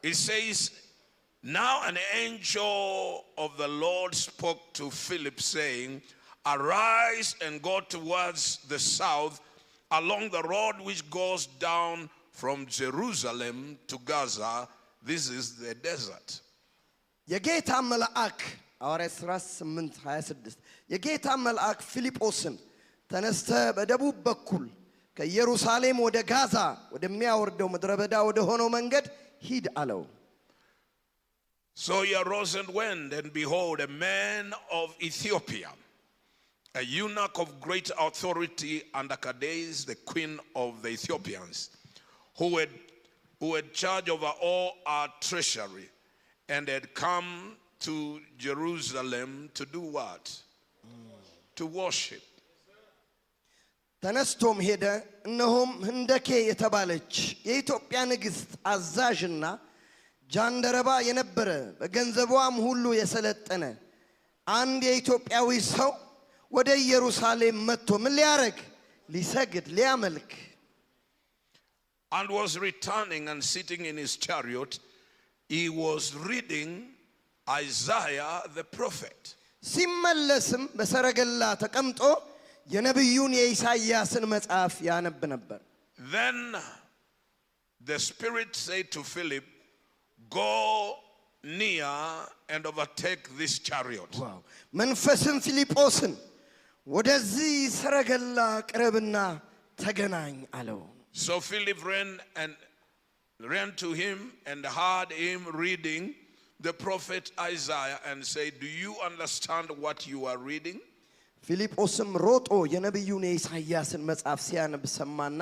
It says, now an angel of the Lord spoke to Philip, saying, arise and go towards the south along the road which goes down from Jerusalem to Gaza. This is the desert. የጌታ መልአክ ሐዋርያት ሥራ 8:26 የጌታ መልአክ ፊልጶስን ተነስተ በደቡብ በኩል ከኢየሩሳሌም ወደ ጋዛ ወደሚያወርደው ምድረ በዳ ወደ ሆነው መንገድ ሂድ አለው። So he arose and went, and behold, a man of Ethiopia, a eunuch of great authority under Candace, the queen of the Ethiopians, who had charge over all our treasury, and had come to Jerusalem to do what? To worship. ተነስቶም ሄደ እነሆም ህንደኬ የተባለች የኢትዮጵያ ንግሥት አዛዥና ጃንደረባ የነበረ በገንዘቧም ሁሉ የሰለጠነ አንድ የኢትዮጵያዊ ሰው ወደ ኢየሩሳሌም መጥቶ ምን ሊያረግ ሊሰግድ ሊያመልክ and was returning and sitting in his chariot. He was reading Isaiah the prophet. ሲመለስም በሰረገላ ተቀምጦ የነብዩን የኢሳይያስን መጽሐፍ ያነብ ነበር። Then the Spirit said to Philip, go near and overtake this chariot. Wow. መንፈስም ፊልጶስን ወደዚህ ሰረገላ ቅረብና ተገናኝ አለው። So Philip ran to him and heard him reading the prophet Isaiah and said, do you understand what you are reading? ፊልጶስም ሮጦ የነብዩን የኢሳይያስን መጽሐፍ ሲያነብ ሰማና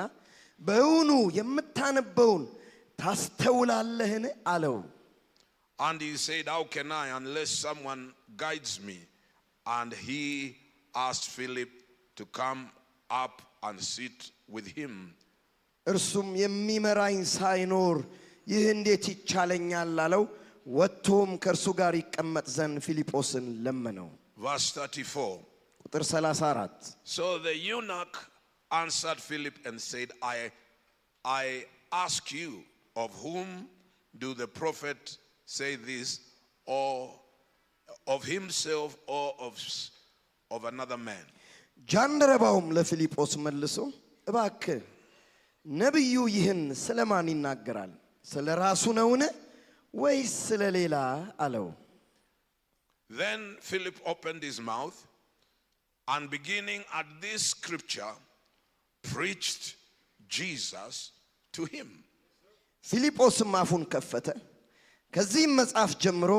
በእውኑ የምታነበውን ታስተውላለህን አለው። And he said, how can I unless someone guides me? And he asked Philip to come up and sit with him. እርሱም የሚመራኝ ሳይኖር ይህ እንዴት ይቻለኛል አለው። ወጥቶም ከእርሱ ጋር ይቀመጥ ዘንድ ፊልጶስን ለመነው። Verse 34. ቁጥር 34 So the eunuch answered Philip and said, I ask you, of whom do the prophet say this, or of himself or of another man? ጃንደረባውም ለፊልጶስ መልሶ እባክህ ነብዩ ይህን ስለማን ይናገራል? ስለ ራሱ ነውን ወይስ ስለ ሌላ አለው። Then Philip opened his mouth and beginning at this scripture preached Jesus to him. ፊልጶስም አፉን ከፈተ ከዚህም መጽሐፍ ጀምሮ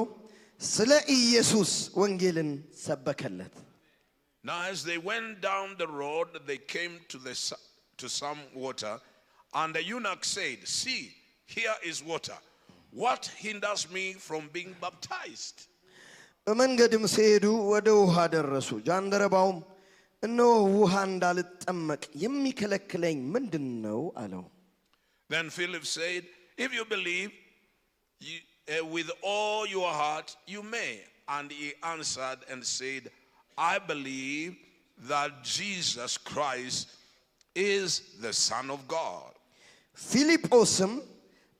ስለ ኢየሱስ ወንጌልን ሰበከለት። Now as they went down the road, they came to some water, and the eunuch said, see, here is water. What hinders me from being baptized? በመንገድም ሲሄዱ ወደ ውሃ ደረሱ። ጃንደረባውም እነሆ ውሃ እንዳልጠመቅ የሚከለክለኝ ምንድነው አለው። Then Philip said, if you believe with all your heart, you may. And he answered and said, I believe that Jesus Christ is the Son of God. ፊልጶስም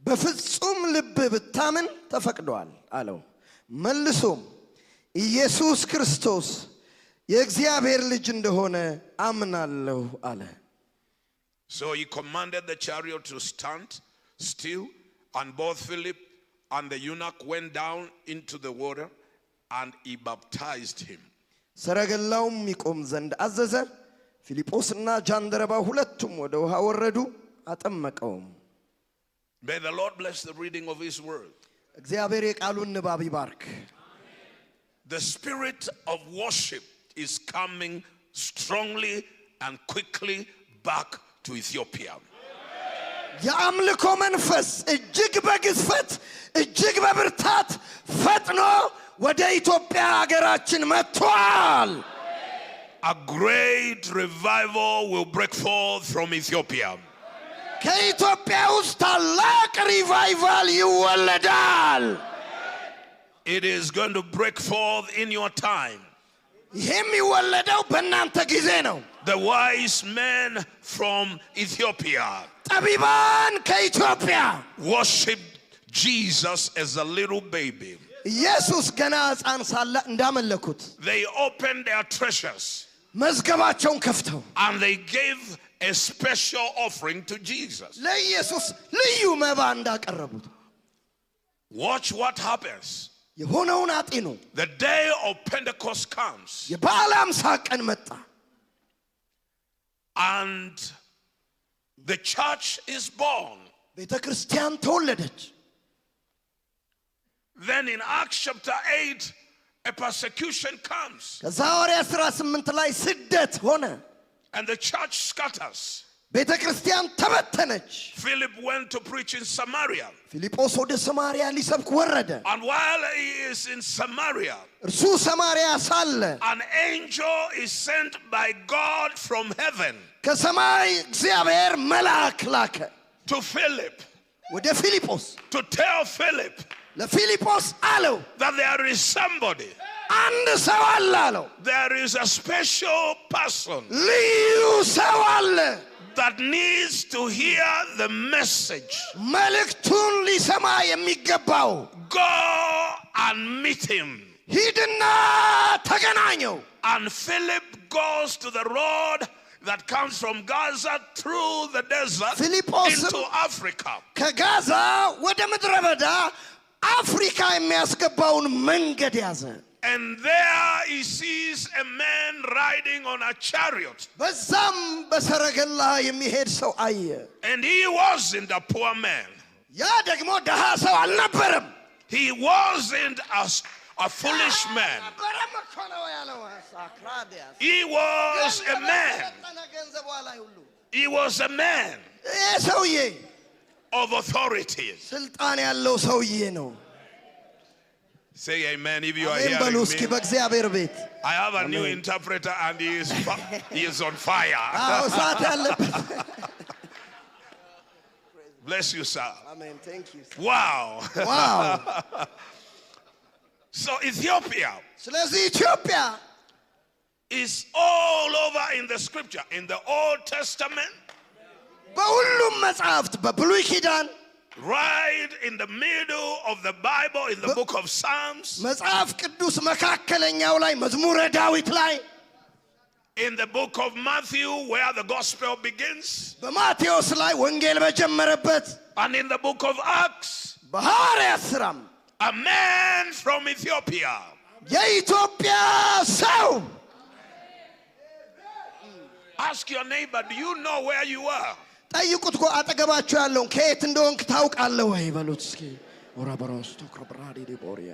በፍጹም ልብ ብታምን ተፈቅዷል አለው። መልሶም ኢየሱስ ክርስቶስ የእግዚአብሔር ልጅ እንደሆነ አምናለሁ አለ። So he commanded the chariot to stand still, and both Philip and the eunuch went down into the water, and he baptized him. ሰረገላውም ይቆም ዘንድ አዘዘ። ፊልጶስና ጃንደረባ ሁለቱም ወደ ውሃ ወረዱ፣ አጠመቀውም። May the Lord bless the reading of his word. እግዚአብሔር የቃሉን ንባብ ይባርክ። The spirit of worship is coming strongly and quickly back to Ethiopia. የአምልኮ መንፈስ እጅግ በግዝፈት እጅግ በብርታት ፈጥኖ ወደ ኢትዮጵያ ሀገራችን መጥቷል። A great revival will break forth from Ethiopia. ከኢትዮጵያ ውስጥ ታላቅ ሪቫይቫል ይወለዳል። It is going to break forth in your time. የሚወለደው በእናንተ ጊዜ ነው። The wise men from Ethiopia ጠቢባን ከኢትዮጵያ worship Jesus as a little baby. ኢየሱስ ገና ሕፃን ሳለ እንዳመለኩት They opened their treasures መዝገባቸውን ከፍተው and they gave a special offering to Jesus. ለኢየሱስ ልዩ መባ እንዳቀረቡት Watch what happens. የሆነውን አጢኑ። The day of Pentecost comes. የበዓለ ሃምሳ ቀን መጣ። And the church is born. ቤተ ክርስቲያን ተወለደች። Then in Acts chapter 8, a persecution comes. ከዛ ሐዋርያት ሥራ 8 ላይ ስደት ሆነ። And the church scatters. ቤተ ክርስቲያን ተበተነች። Philip went to preach in Samaria. ፊልጶስ ወደ ሰማርያ ሊሰብክ ወረደ። And while he is in Samaria, እርሱ ሰማርያ ሳለ an angel is sent by God from heaven ከሰማይ እግዚአብሔር መልአክ ላከ to Philip ወደ ፊልጶስ። to tell Philip ለፊልጶስ አለው that there is somebody, አንድ ሰው አለ አለው። there is a special person ልዩ ሰው አለ that needs to hear the message. መልእክቱን ሊሰማ የሚገባው። Go and meet him. ሂድና ተገናኘው። And Philip goes to the road that comes from Gaza through the desert ፊልጶስ into Africa. ከጋዛ ወደ ምድረ በዳ አፍሪካ የሚያስገባውን መንገድ ያዘ። And there he sees a man riding on a chariot. በዛም በሰረገላ የሚሄድ ሰው አየ። And he wasn't a poor man. ያ ደግሞ ደሃ ሰው አልነበረም። He wasn't a foolish man. He was a man. He was a man ይህ ሰውዬ of authority. ስልጣን ያለው ሰውዬ ነው። Say amen if you are አሜን hearing በሉ እስኪ me. በእግዚአብሔር ቤት። I have a new interpreter and he is on fire. አዎ እሳት ያለበት። Bless you, sir. አሜን thank you. Wow. ዋው So Ethiopia ስለዚህ ኢትዮጵያ is all over in the scripture. In the Old Testament, በሁሉም መጽሐፍት በብሉይ ኪዳን right in the middle of the Bible, in the book of Psalms, መጽሐፍ ቅዱስ መካከለኛው ላይ መዝሙረ ዳዊት ላይ in the book of Matthew where the gospel begins, በማቴዎስ ላይ ወንጌል በጀመረበት and in the book of Acts, በሐዋርያት ሥራም a man from Ethiopia. የኢትዮጵያ ሰው Ask your neighbor, do you know where you are? ጠይቁት እኮ አጠገባቸው ያለውን ከየት እንደሆንክ ታውቃለህ ወይ በሉት እስኪ። ኦራበሮስ ተክረብራዲ ዲቦሪያ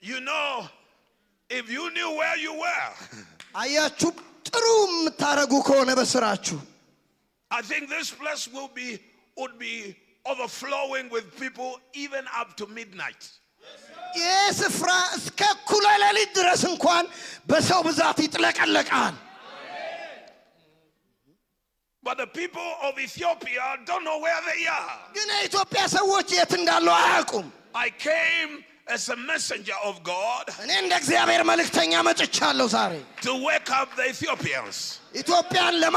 You know, if you knew where you were, አያችሁ ጥሩ የምታረጉ ከሆነ በስራችሁ I think this place would be overflowing with people even up to midnight. ይህ ስፍራ እስከ እኩለ ሌሊት ድረስ እንኳን በሰው ብዛት ይጥለቀለቃል። But the people of Ethiopia don't know where they are. ግን የኢትዮጵያ ሰዎች የት እንዳሉ አያውቁም። I came as a messenger of God እኔ እንደ እግዚአብሔር መልእክተኛ መጥቻለሁ ዛሬ to wake up the Ethiopians. ኢትዮጵያን ለማ